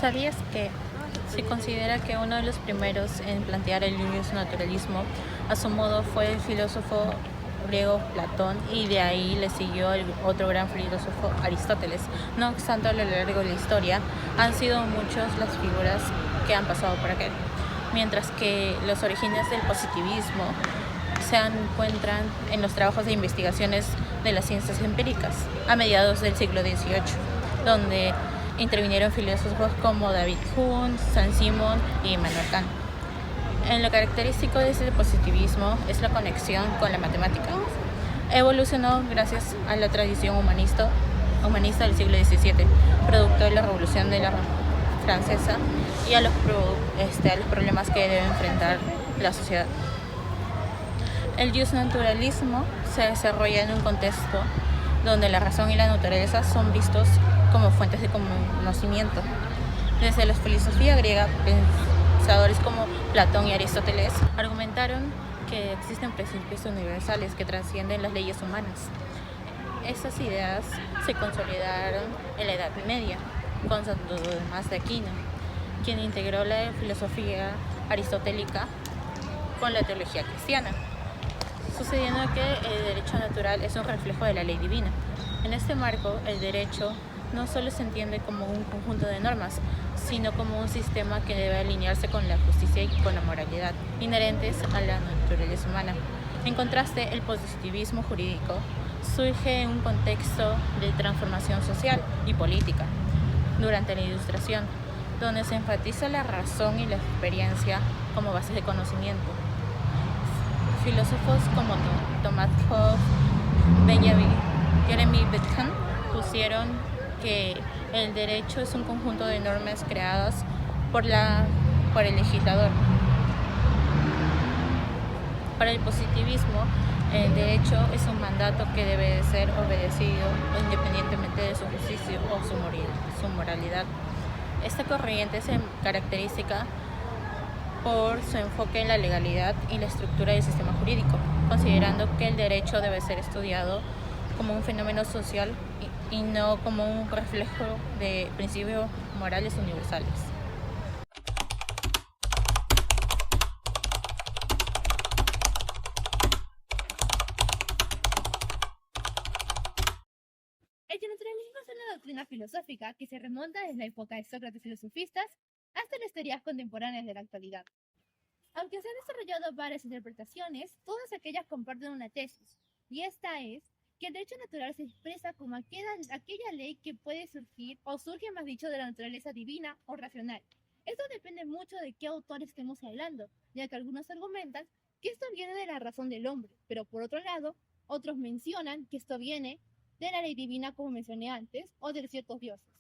¿Sabías que se considera que uno de los primeros en plantear el naturalismo a su modo fue el filósofo griego Platón y de ahí le siguió el otro gran filósofo Aristóteles? No obstante, a lo largo de la historia han sido muchas las figuras que han pasado por aquel, mientras que los orígenes del positivismo se encuentran en los trabajos de investigaciones de las ciencias empíricas a mediados del siglo XVIII, donde intervinieron filósofos como David Hume, Saint-Simon y Immanuel Kant. En lo característico de este positivismo es la conexión con la matemática. Evolucionó gracias a la tradición humanista del siglo XVII, producto de la Revolución de la Francesa y a los problemas que debe enfrentar la sociedad. El naturalismo se desarrolla en un contexto donde la razón y la naturaleza son vistos como fuentes de conocimiento. Desde la filosofía griega, pensadores como Platón y Aristóteles argumentaron que existen principios universales que trascienden las leyes humanas. Estas ideas se consolidaron en la Edad Media con Santo Tomás de Aquino, quien integró la filosofía aristotélica con la teología cristiana, sucediendo que el derecho natural es un reflejo de la ley divina. En este marco, el derecho no solo se entiende como un conjunto de normas, sino como un sistema que debe alinearse con la justicia y con la moralidad, inherentes a la naturaleza humana. En contraste, el positivismo jurídico surge en un contexto de transformación social y política durante la Ilustración, donde se enfatiza la razón y la experiencia como bases de conocimiento. Filósofos como Thomas Hobbes, Benjamin Jeremy Bentham pusieron que el derecho es un conjunto de normas creadas por el legislador. Para el positivismo, el derecho es un mandato que debe de ser obedecido independientemente de su justicia o su moralidad. Esta corriente se caracteriza por su enfoque en la legalidad y la estructura del sistema jurídico, considerando que el derecho debe ser estudiado como un fenómeno social y no como un reflejo de principios morales universales. El naturalismo es una doctrina filosófica que se remonta desde la época de Sócrates y los sofistas hasta las teorías contemporáneas de la actualidad. Aunque se han desarrollado varias interpretaciones, todas aquellas comparten una tesis, y esta es que el derecho natural se expresa como aquella ley que puede surgir, o surge más dicho, de la naturaleza divina o racional. Esto depende mucho de qué autor estemos hablando, ya que algunos argumentan que esto viene de la razón del hombre, pero por otro lado, otros mencionan que esto viene de la ley divina, como mencioné antes, o de ciertos dioses.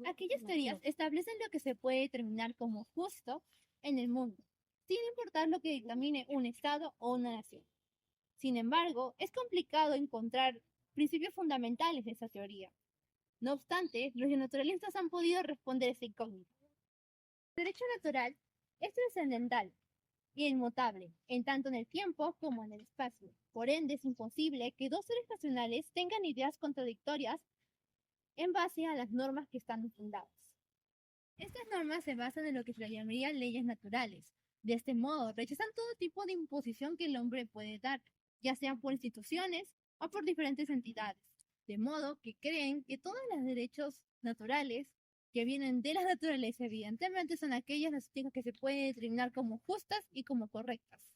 Aquellas teorías establecen lo que se puede determinar como justo en el mundo, sin importar lo que dictamine un Estado o una nación. Sin embargo, es complicado encontrar principios fundamentales de esa teoría. No obstante, los naturalistas han podido responder esta incógnita. El derecho natural es trascendental y inmutable, en tanto en el tiempo como en el espacio. Por ende, es imposible que dos seres racionales tengan ideas contradictorias en base a las normas que están fundadas. Estas normas se basan en lo que se llamaría leyes naturales. De este modo, rechazan todo tipo de imposición que el hombre puede dar, ya sean por instituciones o por diferentes entidades, de modo que creen que todos los derechos naturales que vienen de la naturaleza, evidentemente, son aquellas las que se pueden determinar como justas y como correctas.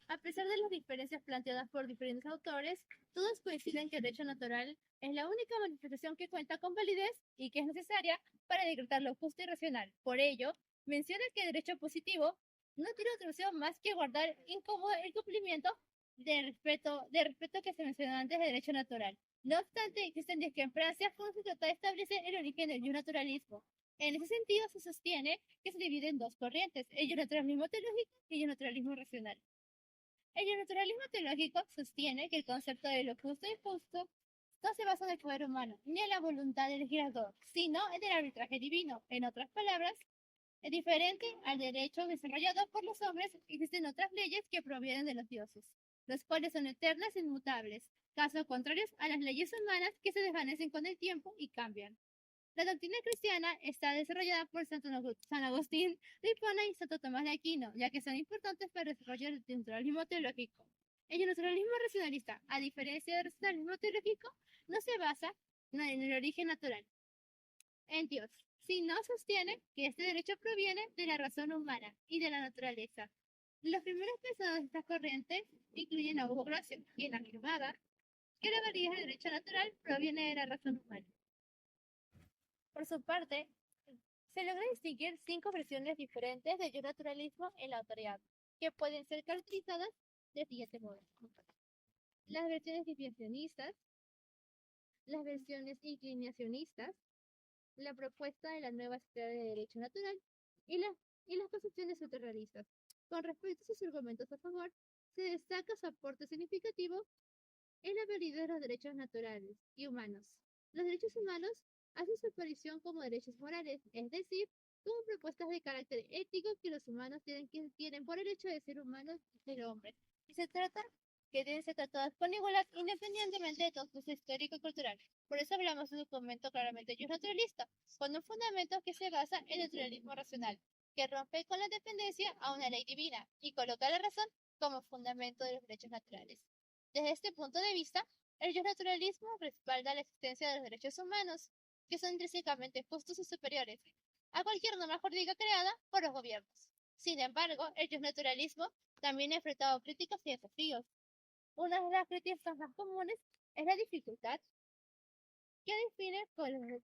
A pesar de las diferencias planteadas por diferentes autores, todos coinciden que el derecho natural es la única manifestación que cuenta con validez y que es necesaria para decretar lo justo y racional. Por ello, menciona que el derecho positivo no tiene otra opción más que guardar el cumplimiento del respeto que se mencionó antes del derecho natural. No obstante, existen discrepancias cuando se trata de establecer el origen del naturalismo. En ese sentido, se sostiene que se divide en dos corrientes, el naturalismo teológico y el naturalismo racional. El naturalismo teológico sostiene que el concepto de lo justo e injusto no se basa en el poder humano ni en la voluntad del legislador, sino en el arbitraje divino. En otras palabras, es diferente al derecho desarrollado por los hombres. Existen otras leyes que provienen de los dioses, las cuales son eternas e inmutables, casos contrarios a las leyes humanas que se desvanecen con el tiempo y cambian. La doctrina cristiana está desarrollada por San Agustín de Hipona y Santo Tomás de Aquino, ya que son importantes para el desarrollo del naturalismo teológico. El naturalismo racionalista, a diferencia del racionalismo teológico, no se basa en el origen natural, en Dios, sino sostiene que este derecho proviene de la razón humana y de la naturaleza. Los primeros pensadores de esta corriente incluyen a Hugo Grocio, quien afirmaba que la validez del derecho natural proviene de la razón humana. Por su parte, se logra distinguir 5 versiones diferentes del naturalismo en la autoridad, que pueden ser caracterizadas de siguiente modo: las versiones desviacionistas, las versiones inclinacionistas, la propuesta de la nueva esfera de derecho natural y las concepciones ultrarrealistas. Con respecto a sus argumentos a favor, se destaca su aporte significativo en la validez de los derechos naturales y humanos. Los derechos humanos hacen su aparición como derechos morales, es decir, como propuestas de carácter ético que los humanos tienen por el hecho de ser humanos y ser hombres, y se trata que deben ser tratadas con igualdad independientemente de todo proceso histórico y cultural. Por eso hablamos de un documento claramente naturalista, con un fundamento que se basa en el naturalismo racional, que rompe con la dependencia a una ley divina y coloca la razón como fundamento de los derechos naturales. Desde este punto de vista, el naturalismo respalda la existencia de los derechos humanos, que son intrínsecamente justos y superiores a cualquier norma jurídica creada por los gobiernos. Sin embargo, el naturalismo también ha enfrentado críticas y desafíos. Una de las críticas más comunes es la dificultad que define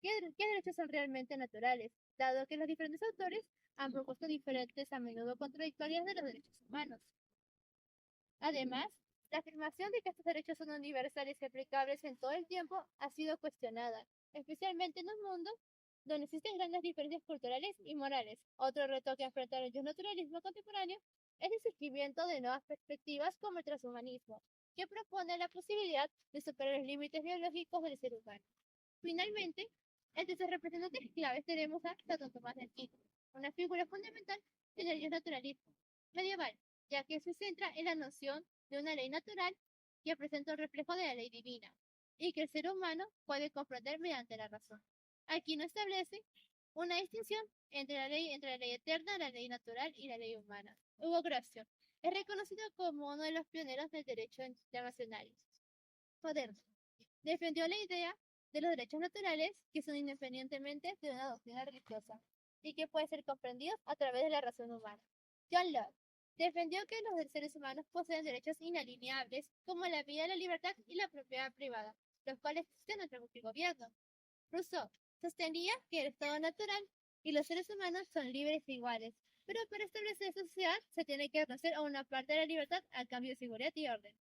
qué derechos son realmente naturales, dado que los diferentes autores han propuesto diferentes, a menudo contradictorias, de los derechos humanos. Además, la afirmación de que estos derechos son universales y aplicables en todo el tiempo ha sido cuestionada, especialmente en un mundo donde existen grandes diferencias culturales y morales. Otro reto que enfrenta el naturalismo contemporáneo es el surgimiento de nuevas perspectivas como el transhumanismo, que propone la posibilidad de superar los límites biológicos del ser humano. Finalmente, entre sus representantes claves tenemos a Santo Tomás de Aquino, una figura fundamental en el naturalismo medieval, ya que se centra en la noción de una ley natural que presenta un reflejo de la ley divina y que el ser humano puede comprender mediante la razón. Aquí no establece una distinción entre la ley eterna, la ley natural y la ley humana. Hugo Grocio es reconocido como uno de los pioneros del derecho internacional moderno. Defendió la idea de los derechos naturales que son independientemente de una doctrina religiosa y que pueden ser comprendidos a través de la razón humana. John Locke defendió que los seres humanos poseen derechos inalienables como la vida, la libertad y la propiedad privada, los cuales existen ante cualquier gobierno. Rousseau sostenía que el estado natural y los seres humanos son libres e iguales, pero para establecer esta sociedad se tiene que reconocer a una parte de la libertad a cambio de seguridad y orden.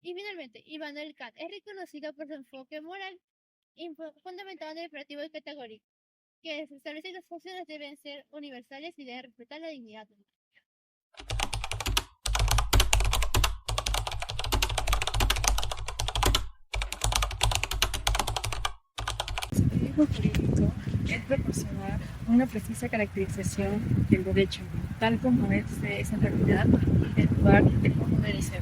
Y finalmente, Immanuel Kant es reconocido por su enfoque moral fundamentado en el imperativo y categórico, que establece que las funciones deben ser universales y deben respetar la dignidad humana. El positivismo jurídico es proporcionar una precisa caracterización del derecho, tal como este es en realidad el lugar de cómo debe ser.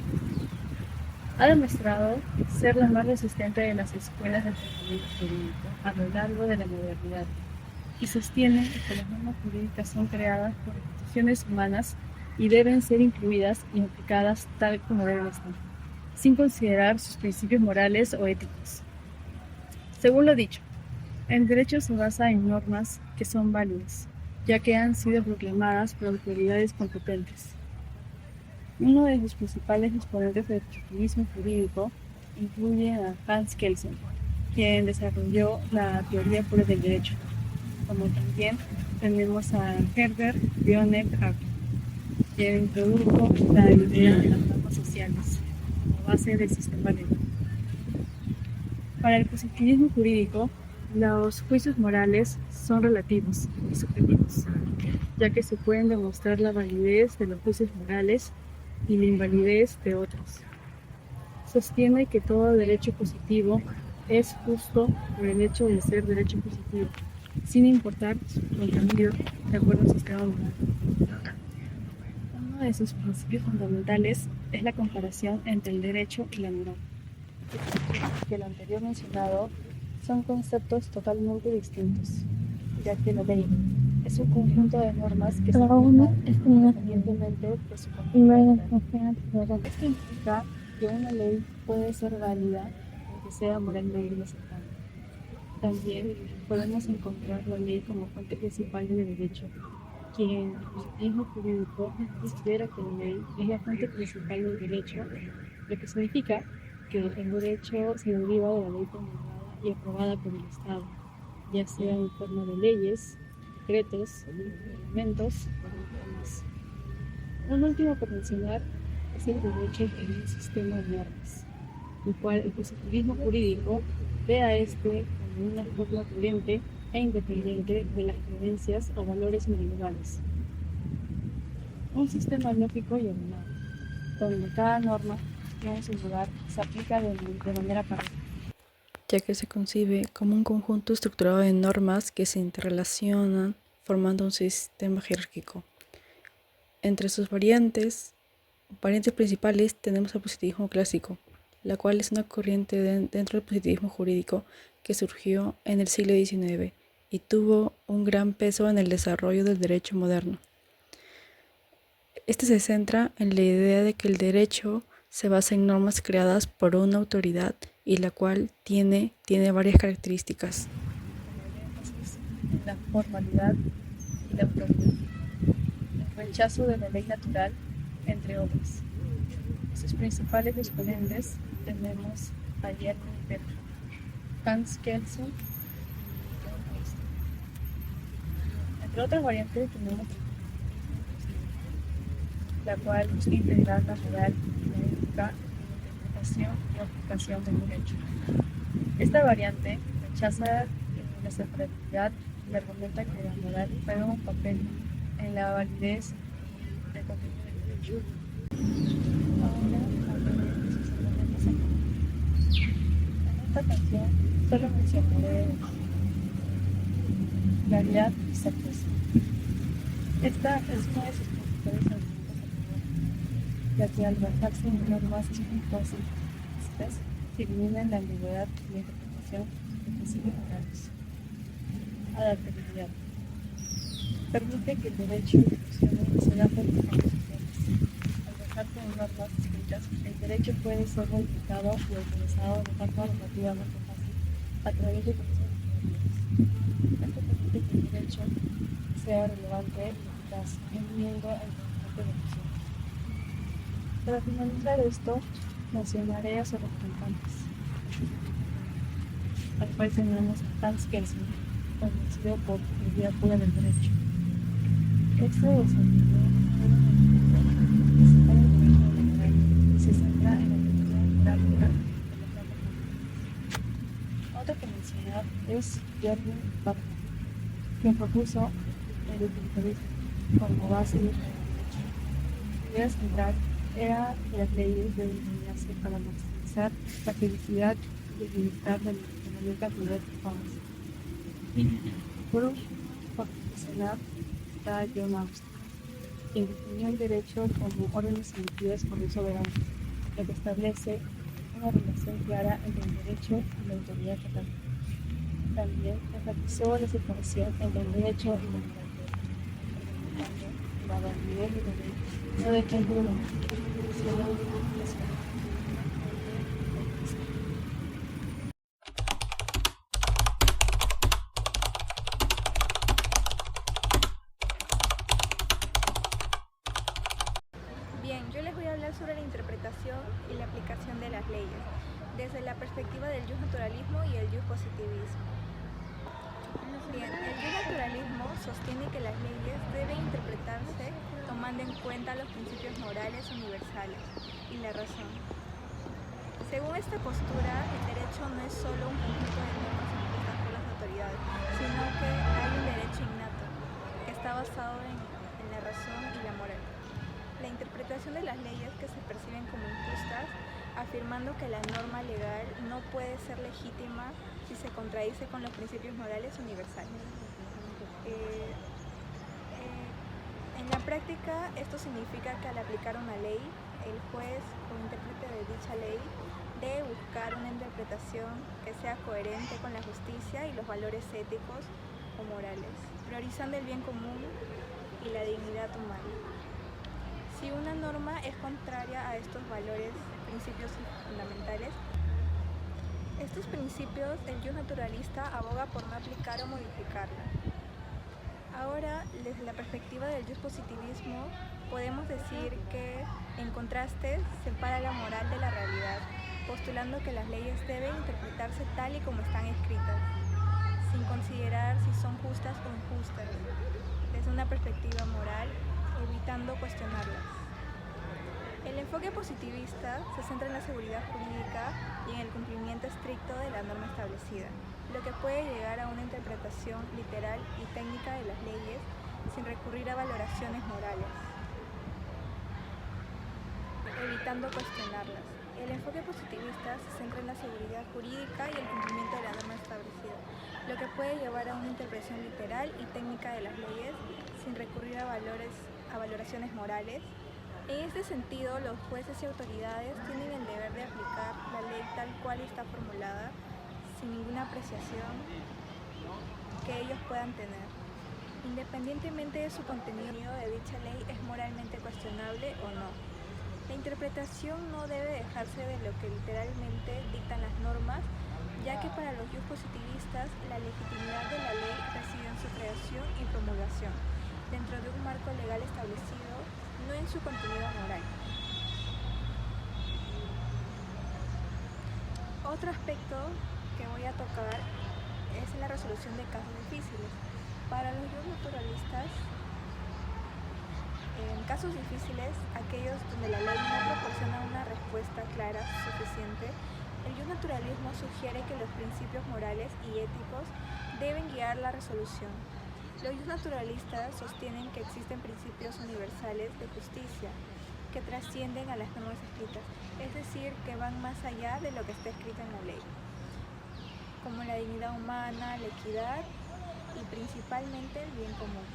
Ha demostrado ser la más resistente de las escuelas del pensamiento jurídico a lo largo de la modernidad y sostiene que las normas jurídicas son creadas por instituciones humanas y deben ser incluidas y aplicadas tal como deben estar, sin considerar sus principios morales o éticos. Según lo dicho, el derecho se basa en normas que son válidas, ya que han sido proclamadas por autoridades competentes. Uno de sus principales exponentes del positivismo jurídico incluye a Hans Kelsen, quien desarrolló la teoría pura del derecho, como también tenemos a Herbert Bionek-Hack, quien introdujo la idea de las normas sociales como base del sistema legal. Para el positivismo jurídico, los juicios morales son relativos y subjetivos, ya que se pueden demostrar la validez de los juicios morales y la invalidez de otros. Sostiene que todo derecho positivo es justo por el hecho de ser derecho positivo, sin importar su contenido de acuerdo al sistema moral. Uno de sus principios fundamentales es la comparación entre el derecho y la moral. Que lo anterior mencionado son conceptos totalmente distintos, ya que la ley es un conjunto de normas que se aplican independientemente de su contenido. Esto implica que una ley puede ser válida aunque sea moralmente aceptable. También podemos encontrar la ley como fuente principal del derecho, quien, el positivismo jurídico, considera que la ley es la fuente principal del derecho, lo que significa que el derecho se deriva de la ley promulgada y aprobada por el Estado, ya sea en forma de leyes, decretos, reglamentos o demás. Un último por mencionar es el derecho en un sistema de normas, el cual el positivismo jurídico ve a este como una forma coherente e independiente de las creencias o valores individuales. Un sistema lógico y ordenado, donde cada norma tiene su lugar y se aplica de manera pareja, ya que se concibe como un conjunto estructurado de normas que se interrelacionan formando un sistema jerárquico. Entre sus variantes principales tenemos el positivismo clásico, la cual es una corriente dentro del positivismo jurídico que surgió en el siglo XIX y tuvo un gran peso en el desarrollo del derecho moderno. Este se centra en la idea de que el derecho se basa en normas creadas por una autoridad y la cual tiene varias características. En la formalidad y la autoridad, el rechazo de la ley natural, entre otros. Sus principales exponentes tenemos a Jeremy Bentham, Hans Kelsen y John Austin. Entre otras variantes tenemos la cual busca integrar la moral y la ética en la interpretación y aplicación del derecho. Esta variante rechaza la separabilidad y argumenta que la moral juega un papel en la validez del contenido del derecho. Ahora hablaré de sus elementos económicos. En esta canción solo mencionaré claridad y certeza. Esta es una de sus principales argumentos, ya que al basarse en normas específicas se elimina la ambigüedad y la interpretación de principios morales. Adaptabilidad. Permite que el derecho evolucione y se adapte a las condiciones. Al basarse en normas escritas, el derecho puede ser modificado y utilizado de forma relativamente fácil a través de procesos teóricos. Esto permite que el derecho sea relevante y eficaz, entendiendo el conjunto de opciones. Para finalizar esto, mencionaré a sus representantes, al cual tenemos a Hans Kelsen, conocido por la idea pura del derecho. Este desarrolló y se centra en la teoría práctica de los datos matemáticos. Otro que mencionar es Jeremy Bentham, quien propuso el utilitarismo como base del derecho. Su idea central era que las leyes deben diseñarse para maximizar la felicidad y el bienestar de los económicas de las personas. Por último, por mencionar está John Austin, quien definió el derecho como órdenes emitidas por el soberano, lo que establece una relación clara entre el derecho y la autoridad estatal. También enfatizó la separación entre el derecho y la moralidad, argumentando la validez de la ley no depende de la interpretación de la sociedad. Bien, yo les voy a hablar sobre la interpretación y la aplicación de las leyes, desde la perspectiva del naturalismo y el positivismo. Bien, el naturalismo sostiene que las leyes deben interpretarse tomando en cuenta los principios morales universales y la razón. Según esta postura, el derecho no es solo un conjunto de normas impuestas por las autoridades, sino que hay un derecho innato, que está basado en la razón y la moral. La interpretación de las leyes que se perciben como injustas, afirmando que la norma legal no puede ser legítima si se contradice con los principios morales universales. En la práctica, esto significa que al aplicar una ley, el juez o intérprete de dicha ley debe buscar una interpretación que sea coherente con la justicia y los valores éticos o morales, priorizando el bien común y la dignidad humana. Si una norma es contraria a estos valores, principios fundamentales, estos principios el jus naturalista aboga por no aplicar o modificarla. Ahora, desde la perspectiva del jus positivismo, podemos decir que, en contraste, separa la moral de la realidad, postulando que las leyes deben interpretarse tal y como están escritas, sin considerar si son justas o injustas, desde una perspectiva moral, evitando cuestionarlas. El enfoque positivista se centra en la seguridad jurídica y en el cumplimiento estricto de la norma establecida, lo que puede llegar a una interpretación literal y técnica de las leyes sin recurrir a valoraciones morales, evitando cuestionarlas. El enfoque positivista se centra en la seguridad jurídica y el cumplimiento de la norma establecida, lo que puede llevar a una interpretación literal y técnica de las leyes sin recurrir a valoraciones morales. En este sentido, los jueces y autoridades tienen el deber de aplicar la ley tal cual está formulada, sin ninguna apreciación que ellos puedan tener, independientemente de su contenido de dicha ley es moralmente cuestionable o no. La interpretación no debe dejarse de lo que literalmente dictan las normas, ya que para los jus positivistas la legitimidad de la ley reside en su creación y promulgación, dentro de un marco legal establecido, no en su contenido moral. Otro aspecto que voy a tocar es la resolución de casos difíciles. Para los jus naturalistas, en casos difíciles, aquellos donde la ley no proporciona una respuesta clara suficiente, el jus naturalismo sugiere que los principios morales y éticos deben guiar la resolución. Los jus naturalistas sostienen que existen principios universales de justicia que trascienden a las normas escritas, es decir, que van más allá de lo que está escrito en la ley, como la dignidad humana, la equidad y principalmente el bien común.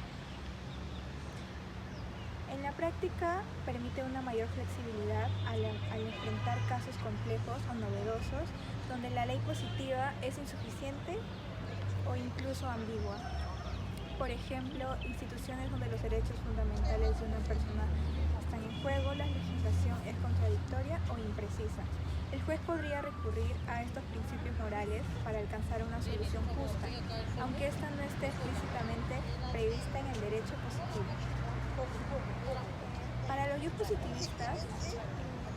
En la práctica permite una mayor flexibilidad al enfrentar casos complejos o novedosos donde la ley positiva es insuficiente o incluso ambigua. Por ejemplo, instituciones donde los derechos fundamentales de una persona están en juego, la legislación es contradictoria o imprecisa. El juez podría recurrir a estos principios morales para alcanzar una solución justa, aunque esta no esté explícitamente prevista en el derecho positivo. Para los jus positivistas,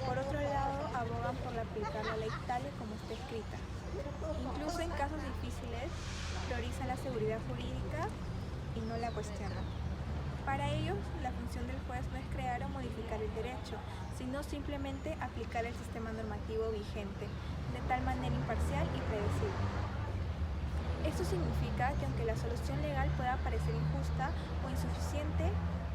por otro lado, abogan por aplicar la ley tal y como está escrita. Incluso en casos difíciles, priorizan la seguridad jurídica y no la cuestionan. Para ellos, la función del juez no es crear o modificar el derecho, sino simplemente aplicar el sistema normativo vigente, de tal manera imparcial y predecible. Esto significa que aunque la solución legal pueda parecer injusta o insuficiente,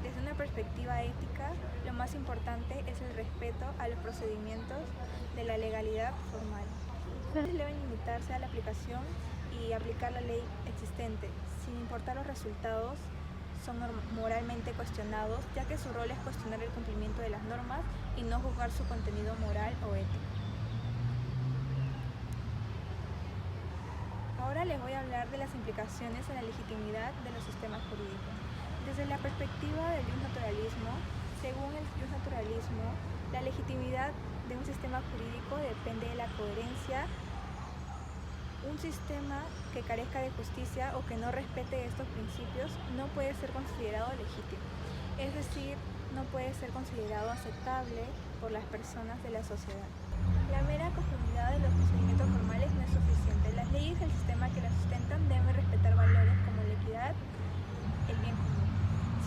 desde una perspectiva ética, lo más importante es el respeto a los procedimientos de la legalidad formal. Deben limitarse a la aplicación y aplicar la ley existente, sin importar los resultados, son moralmente cuestionados, ya que su rol es cuestionar el cumplimiento de las normas y no juzgar su contenido moral o ético. Ahora les voy a hablar de las implicaciones en la legitimidad de los sistemas jurídicos. Desde la perspectiva del jus naturalismo, según el jus naturalismo, la legitimidad de un sistema jurídico depende de la coherencia. Un sistema que carezca de justicia o que no respete estos principios no puede ser considerado legítimo, es decir, no puede ser considerado aceptable por las personas de la sociedad. La mera conformidad de los procedimientos formales no es suficiente. Las leyes y el sistema que las sustentan deben respetar valores como la equidad, el bien común.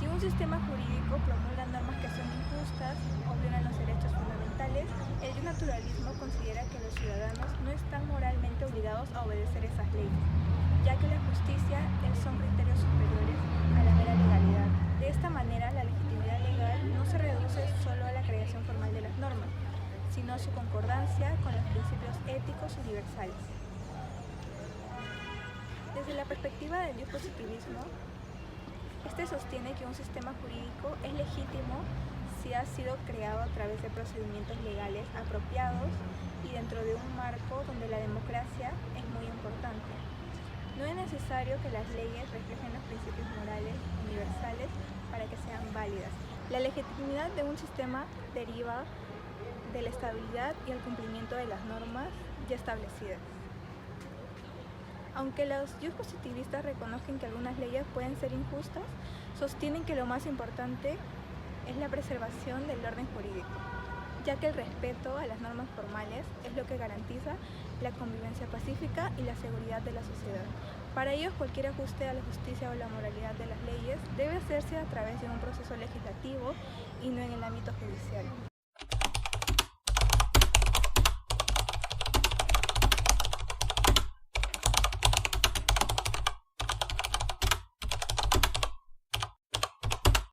Si un sistema jurídico promulga normas que son injustas o violan los derechos fundamentales, el jus naturalismo considera que los ciudadanos no están moralmente obligados a obedecer esas leyes, ya que la justicia son criterios superiores a la mera legalidad. De esta manera, la legitimidad legal no se reduce solo a la creación formal de las normas, sino a su concordancia con los principios éticos universales. Desde la perspectiva del jus positivismo, este sostiene que un sistema jurídico es legítimo sí ha sido creado a través de procedimientos legales apropiados y dentro de un marco donde la democracia es muy importante. No es necesario que las leyes reflejen los principios morales universales para que sean válidas. La legitimidad de un sistema deriva de la estabilidad y el cumplimiento de las normas ya establecidas. Aunque los positivistas reconozcan que algunas leyes pueden ser injustas, sostienen que lo más importante es la preservación del orden jurídico, ya que el respeto a las normas formales es lo que garantiza la convivencia pacífica y la seguridad de la sociedad. Para ellos, cualquier ajuste a la justicia o la moralidad de las leyes debe hacerse a través de un proceso legislativo y no en el ámbito judicial.